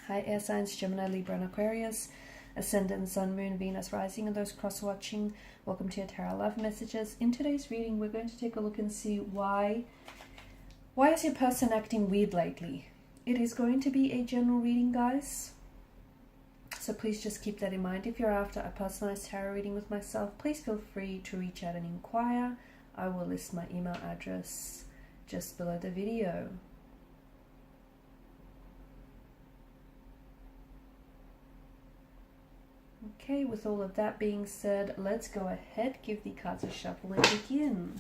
Hi, air signs Gemini, Libra, and Aquarius. Ascendant, Sun, Moon, Venus, Rising, and those cross-watching. Welcome to your Tarot Love Messages. In today's reading, we're going to take a look and see why is your person acting weird lately. It is going to be a general reading, guys. So please just keep that in mind. If you're after a personalized tarot reading with myself, please feel free to reach out and inquire. I will list my email address just below the video. Okay, with all of that being said, let's go ahead, give the cards a shuffle and begin.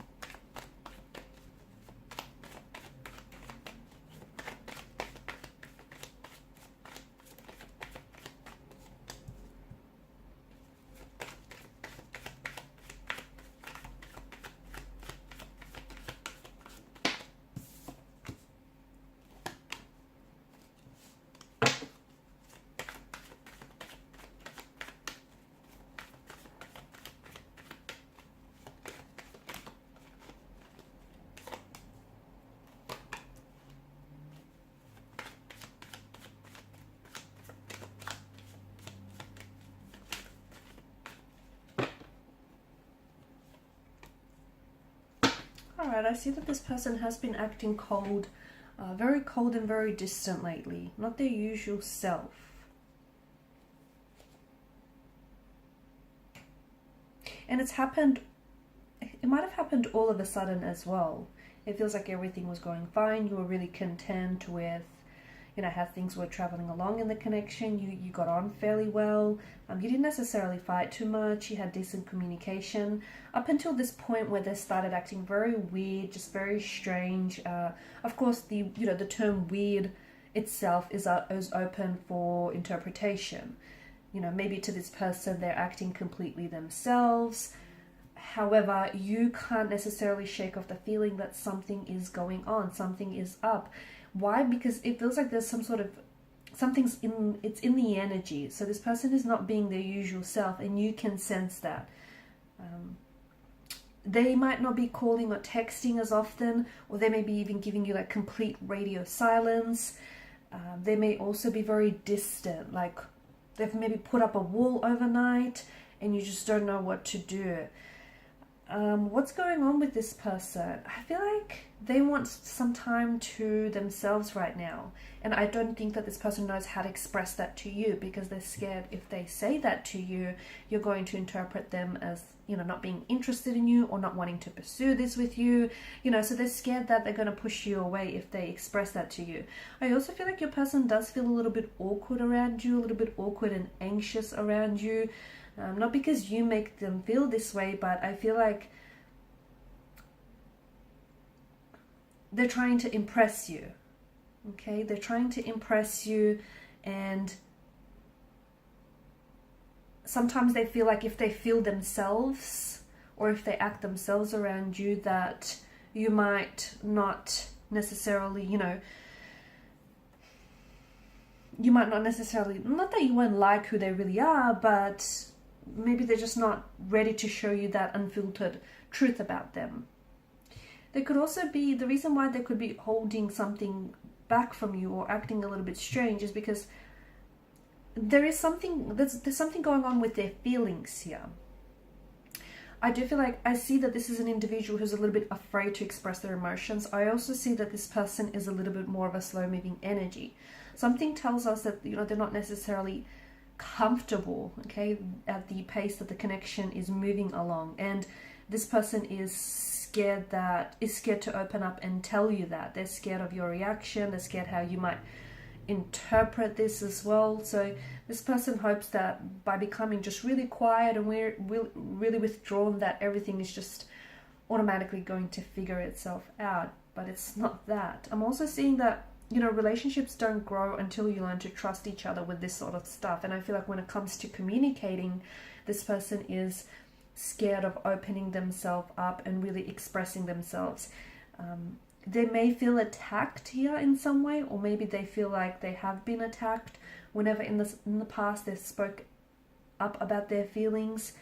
Alright, I see that this person has been acting cold, very cold and very distant lately. Not their usual self. And it might have happened all of a sudden as well. It feels like everything was going fine. You were really content with, how things were traveling along in the connection. You got on fairly well. You didn't necessarily fight too much. You had decent communication up until this point where they started acting very weird, just very strange. Of course, the term weird itself is open for interpretation. Maybe to this person they're acting completely themselves. However, you can't necessarily shake off the feeling that something is going on, something is up. Why? Because it feels like there's it's in the energy. So this person is not being their usual self, and you can sense that. They might not be calling or texting as often, or they may be even giving you like complete radio silence. They may also be very distant, like they've maybe put up a wall overnight and you just don't know what to do. What's going on with this person? I feel like they want some time to themselves right now, and I don't think that this person knows how to express that to you, because they're scared if they say that to you, you're going to interpret them as not being interested in you or not wanting to pursue this with you, so they're scared that they're going to push you away if they express that to you. I also feel like your person does feel a little bit awkward around you, a little bit awkward and anxious around you. Not because you make them feel this way, but I feel like they're trying to impress you. Okay? They're trying to impress you, and sometimes they feel like if they feel themselves or if they act themselves around you, that you might not necessarily, not that you won't like who they really are, but maybe they're just not ready to show you that unfiltered truth about them. There could also be, the reason why they could be holding something back from you or acting a little bit strange is because there's something going on with their feelings here. I do feel like I see that this is an individual who's a little bit afraid to express their emotions. I also see that this person is a little bit more of a slow-moving energy. Something tells us that they're not necessarily comfortable, okay, at the pace that the connection is moving along, and this person is scared to open up and tell you that. They're scared of your reaction. They're scared how you might interpret this as well. So this person hopes that by becoming just really quiet and we're really withdrawn, that everything is just automatically going to figure itself out. But it's not that. I'm also seeing that relationships don't grow until you learn to trust each other with this sort of stuff. And I feel like when it comes to communicating, this person is scared of opening themselves up and really expressing themselves. They may feel attacked here in some way, or maybe they feel like they have been attacked whenever in the past they spoke up about their feelings.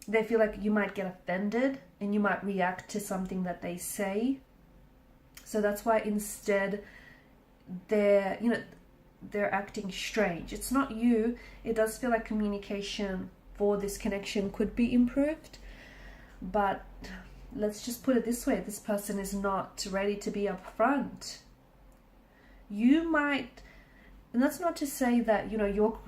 They feel like you might get offended and you might react to something that they say. So that's why instead they're acting strange. It's not you. It does feel like communication for this connection could be improved, but let's just put it this way: this person is not ready to be upfront. You might, and that's not to say that, you know,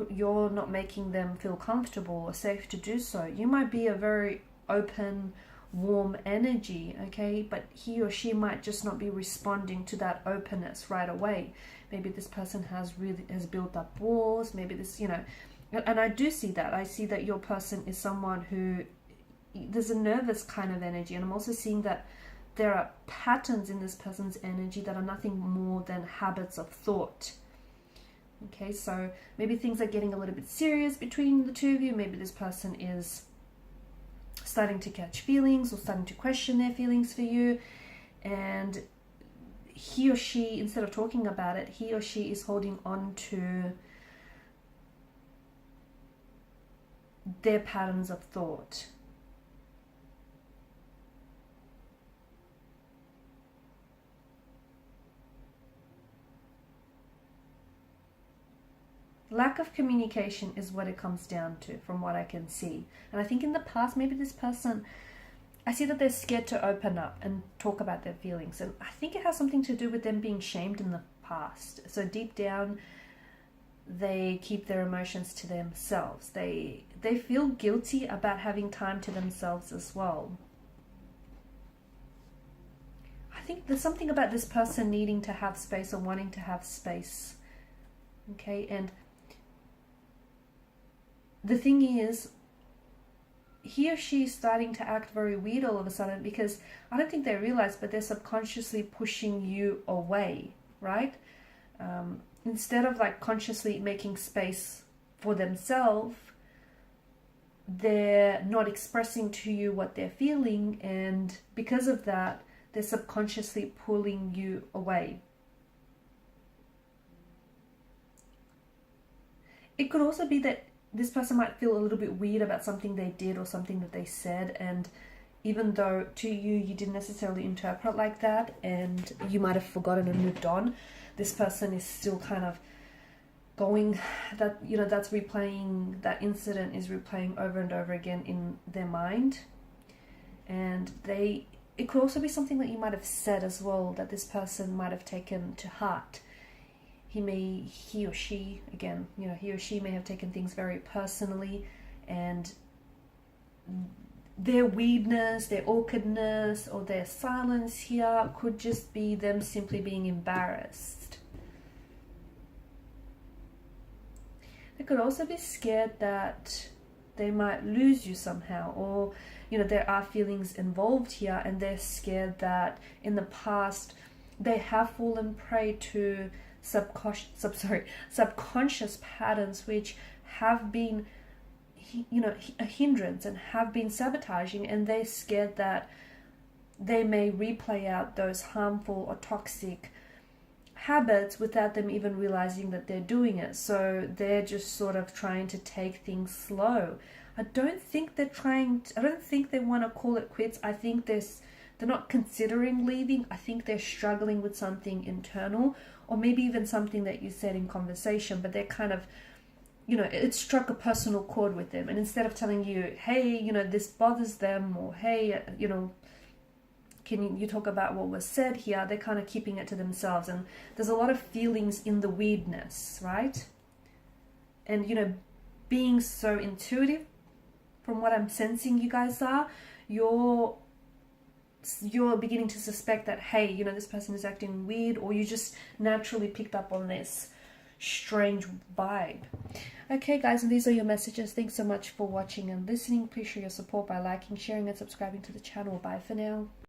you're not making them feel comfortable or safe to do so. You might be a very open, warm energy, okay, but he or she might just not be responding to that openness right away. Maybe this person has built up walls. Maybe this, you know, and I do see that. I see that your person is someone who, there's a nervous kind of energy, and I'm also seeing that there are patterns in this person's energy that are nothing more than habits of thought. Okay, so maybe things are getting a little bit serious between the two of you. Maybe this person is starting to catch feelings or starting to question their feelings for you, and he or she, instead of talking about it, he or she is holding on to their patterns of thought. Lack of communication is what it comes down to, from what I can see. And I think in the past, maybe this person, I see that they're scared to open up and talk about their feelings. And I think it has something to do with them being shamed in the past. So deep down, they keep their emotions to themselves. They feel guilty about having time to themselves as well. I think there's something about this person needing to have space or wanting to have space. Okay, and the thing is, he or she is starting to act very weird all of a sudden, because I don't think they realize, but they're subconsciously pushing you away, right? Instead of like consciously making space for themselves, they're not expressing to you what they're feeling, and because of that, they're subconsciously pulling you away. It could also be that this person might feel a little bit weird about something they did or something that they said, and even though to you, you didn't necessarily interpret like that, and you might have forgotten and moved on, this person is still kind of going, that, you know, that's replaying, that incident is replaying over and over again in their mind. And it could also be something that you might have said as well, that this person might have taken to heart. He or she, again, you know, he or she may have taken things very personally, and their weirdness, their awkwardness, or their silence here could just be them simply being embarrassed. They could also be scared that they might lose you somehow, or, you know, there are feelings involved here, and they're scared that in the past they have fallen prey to subconscious patterns which have been, you know, a hindrance and have been sabotaging, and they're scared that they may replay out those harmful or toxic habits without them even realizing that they're doing it. So they're just sort of trying to take things slow. I don't think they want to call it quits. I think they're not considering leaving. I think they're struggling with something internal, or maybe even something that you said in conversation, but they're kind of, you know, it struck a personal chord with them. And instead of telling you, hey, you know, this bothers them, or hey, you know, can you talk about what was said here, they're kind of keeping it to themselves. And there's a lot of feelings in the weirdness, right? And, you know, being so intuitive, from what I'm sensing you guys are, you're beginning to suspect that, hey, you know, this person is acting weird, or you just naturally picked up on this strange vibe. Okay, guys, and these are your messages. Thanks so much for watching and listening. Please show your support by liking, sharing, and subscribing to the channel. Bye for now.